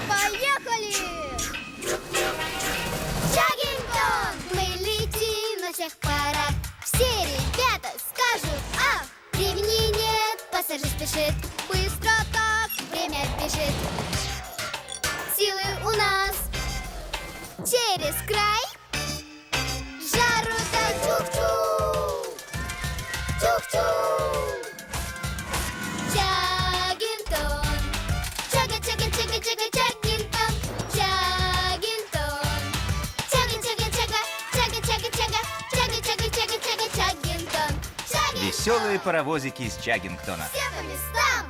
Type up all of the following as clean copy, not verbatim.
Поехали! Чаггингтон! Мы летим на всех парах. Все ребята скажут «Ах!» Времени нет, пассажир спешит. Быстро так время бежит. Силы у нас через край. Жару-то чух-чух! Чух-чух! Чаггингтон! Чага-чага-чага-чага-чаггингтон! Чаггингтон! Чага-чага-чага! Чага-чага-чага! Чага-чага-чага-чага-чаггингтон! Веселые паровозики из Чаггингтона. Все по местам!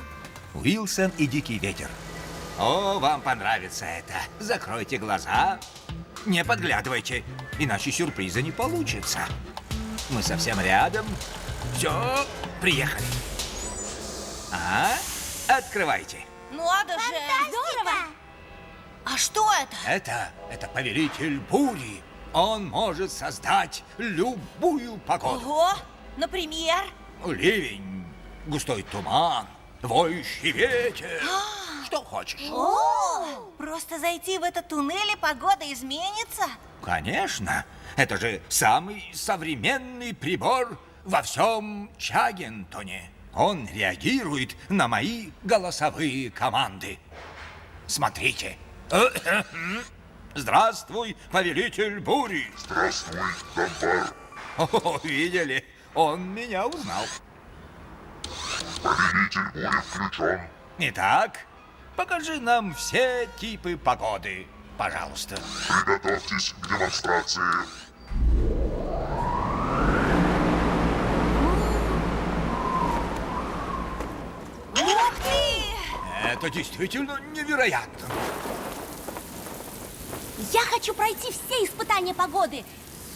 Уилсон и Дикий ветер. О, вам понравится это. Закройте глаза. Не подглядывайте, иначе сюрприза не получится. Мы совсем рядом. Все, приехали. Открывайте. Надо же! Здорово! А что это? Это повелитель бури. Он может создать любую погоду. Ого! Например? Ливень, густой туман, воющий ветер. Что хочешь? О! Просто зайти в этот туннель, и погода изменится? Конечно. Это же самый современный прибор во всем Чаггинтоне. Он реагирует на мои голосовые команды. Смотрите. Здравствуй, повелитель бури. Здравствуй, Данбар. О, видели? Он меня узнал. Повелитель бури включен. Итак, покажи нам все типы погоды, пожалуйста. Приготовьтесь к демонстрации. Ух ты! Это действительно невероятно. Я хочу пройти все испытания погоды.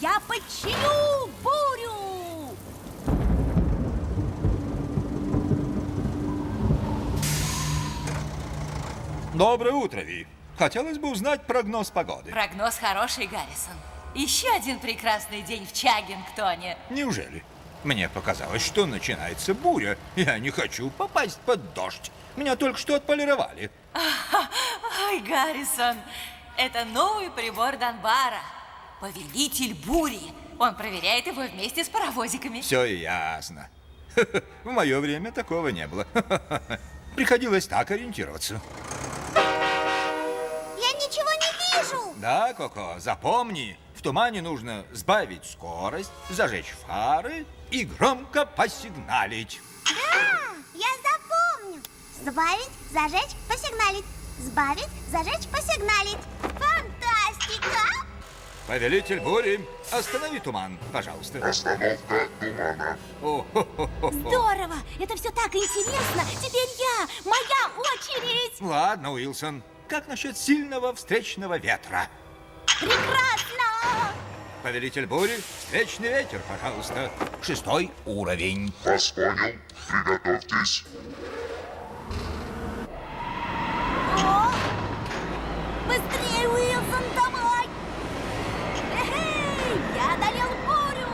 Я подчиню бурю. Доброе утро, Ви. Хотелось бы узнать прогноз погоды. Прогноз хороший, Гаррисон. Еще один прекрасный день в Чаггингтоне. Неужели? Мне показалось, что начинается буря. Я не хочу попасть под дождь. Меня только что отполировали. Ой, Гаррисон, это новый прибор Данбара. Повелитель бури. Он проверяет его вместе с паровозиками. Все ясно. В мое время такого не было. Приходилось так ориентироваться. Я ничего не вижу! Да, Коко, запомни, в тумане нужно сбавить скорость, зажечь фары и громко посигналить. Да, я запомню. Сбавить, зажечь, посигналить. Сбавить, зажечь, посигналить. Фантастика! Повелитель бури, останови туман, пожалуйста. Остановка тумана. Здорово! Это все так интересно. Теперь моя очередь. Ладно, Уилсон, как насчет сильного встречного ветра? Прекрасно! Повелитель бури, встречный ветер, пожалуйста. 6 уровень. Вас понял. Приготовьтесь. О! Быстрее, Уилсон, давай! Эй, я одолел бурю!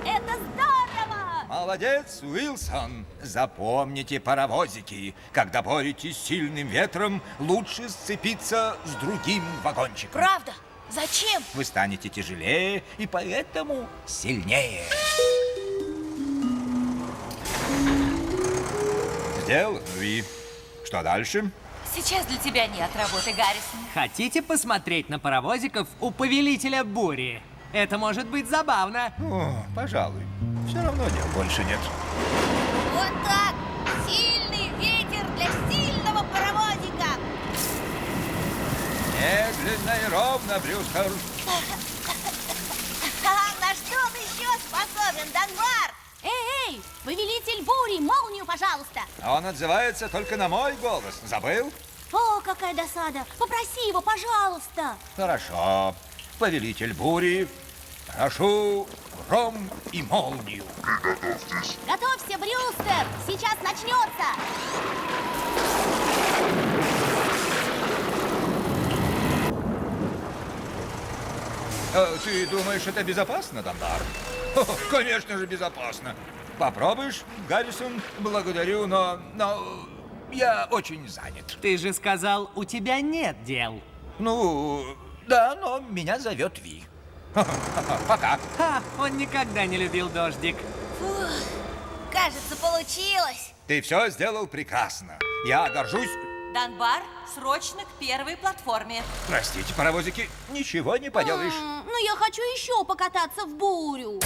Это здорово! Молодец, Уилсон. Запомните, паровозики, когда боретесь с сильным ветром, лучше сцепиться с другим вагончиком. Правда? Зачем? Вы станете тяжелее и поэтому сильнее. Сделано, Ви. Что дальше? Сейчас для тебя нет работы, Гаррисон. Хотите посмотреть на паровозиков у повелителя бури? Это может быть забавно. О, пожалуй. Все равно дел больше нет. Вот так! Сильный ветер для сильного паровозика! Медленно и ровно, Брюстер. На что он еще способен, Данбар? Эй, повелитель бури, молнию, пожалуйста. Он отзывается только на мой голос. Забыл? О, какая досада. Попроси его, пожалуйста. Хорошо. Повелитель бури, прошу гром и молнию. Приготовьтесь. Готовься, Брюстер. Сейчас начнется. Ты думаешь, это безопасно, Данбар? Конечно же безопасно. Попробуешь, Гаррисон? Благодарю, но я очень занят. Ты же сказал, у тебя нет дел. Ну, да, но меня зовет Ви. Пока. Ха, он никогда не любил дождик. Кажется, получилось. Ты все сделал прекрасно. Я горжусь. Данбар, срочно к первой платформе. Простите, паровозики, ничего не поделаешь. Ну, я хочу еще покататься в бурю.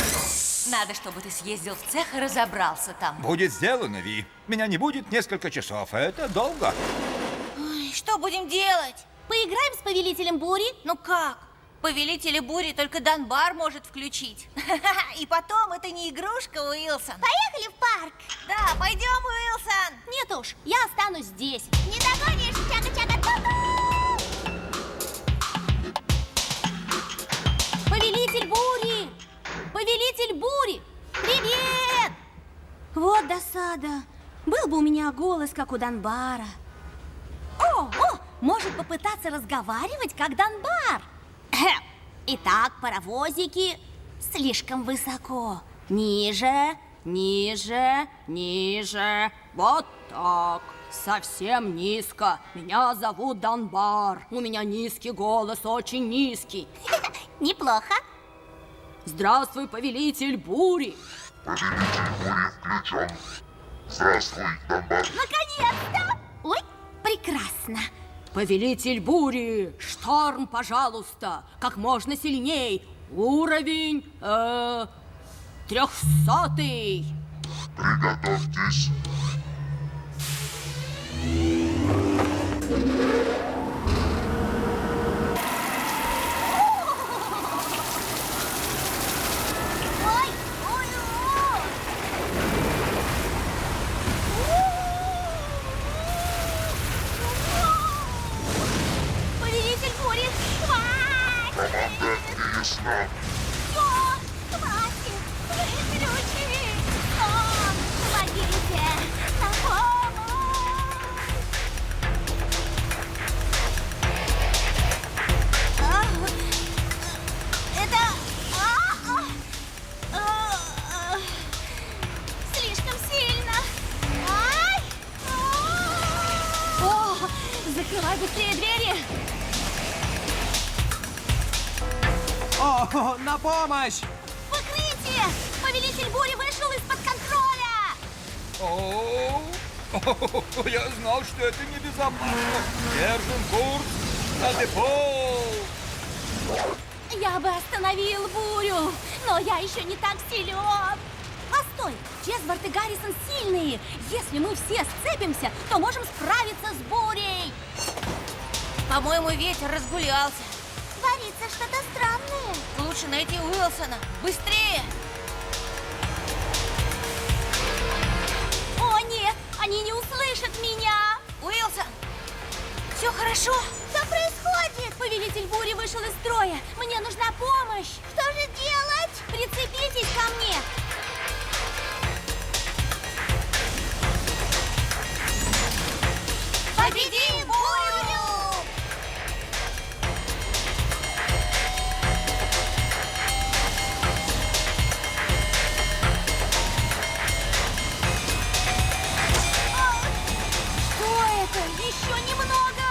Надо, чтобы ты съездил в цех и разобрался там. Будет сделано, Ви. Меня не будет несколько часов. Это долго. Ой, что будем делать? Поиграем с повелителем бури? Ну как? Повелители бури только Данбар может включить. И потом, это не игрушка, Уилсон. Поехали в парк. Да, пойдем, Уилсон. Нет уж, я останусь здесь. Не догонишь, чага-чага. Повелитель бури! Повелитель бури! Привет! Вот досада. Был бы у меня голос, как у Данбара. О, может попытаться разговаривать, как Данбар. Итак, паровозики, слишком высоко. Ниже, ниже, ниже. Вот так. Совсем низко. Меня зовут Данбар. У меня низкий голос, очень низкий. Неплохо. Здравствуй, повелитель бури. Повелитель бури включен. Здравствуй, Данбар. Наконец-то! Ой, прекрасно. Повелитель бури, шторм, пожалуйста, как можно сильней. Уровень 300-й. Приготовьтесь. Ой, ой, ой. Повелитель бури, хватит! Команда не ясна. Всё, хватит. Выключи. Помогите. На помощь. Это... слишком сильно. Ай! О, закрывай быстрее двери! О, на помощь! В укрытие! Повелитель бури вышел из-под контроля! О, я знал, что это небезопасно. Держим курс на депо. Я бы остановил бурю, но я еще не так силен. Постой, Чесборт и Гаррисон сильные. Если мы все сцепимся, то можем справиться с бурей. По-моему, ветер разгулялся. Творится что-то странное. Лучше найти Уилсона. Быстрее! О, нет, они не услышат меня. Уилсон! Все хорошо? Что происходит? Повелитель бури вышел из строя. Мне нужна помощь. Что же делать? Прицепитесь ко мне. Победим бурю! Что это? Еще немного.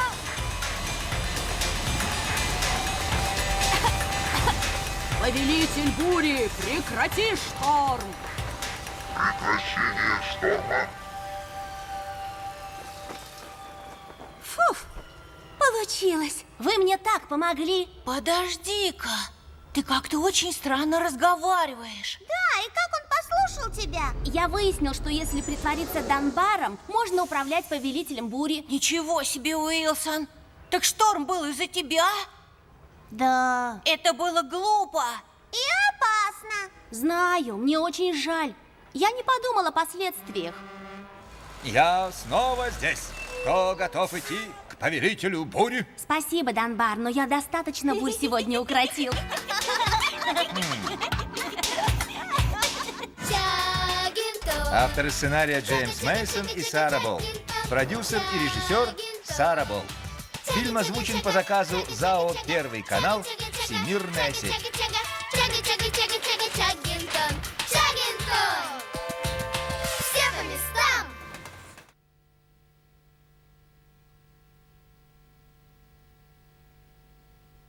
Повелитель бури, прекрати шторм. Прекращение шторма. Фуф, получилось. Вы мне так помогли. Подожди-ка. Ты как-то очень странно разговариваешь. Да, и как он послушал тебя? Я выяснил, что если притвориться Данбаром, можно управлять повелителем бури. Ничего себе, Уилсон. Так шторм был из-за тебя? Да. Это было глупо. И опасно. Знаю, мне очень жаль. Я не подумала о последствиях. Я снова здесь. Кто готов идти к повелителю бури? Спасибо, Данбар, но я достаточно бурь сегодня укротил. Авторы сценария Джеймс Мейсон и Сара Болл. Продюсер и режиссер Сара Болл. Фильм озвучен по заказу ЗАО «Первый канал. Всемирная сеть». Чага-чага.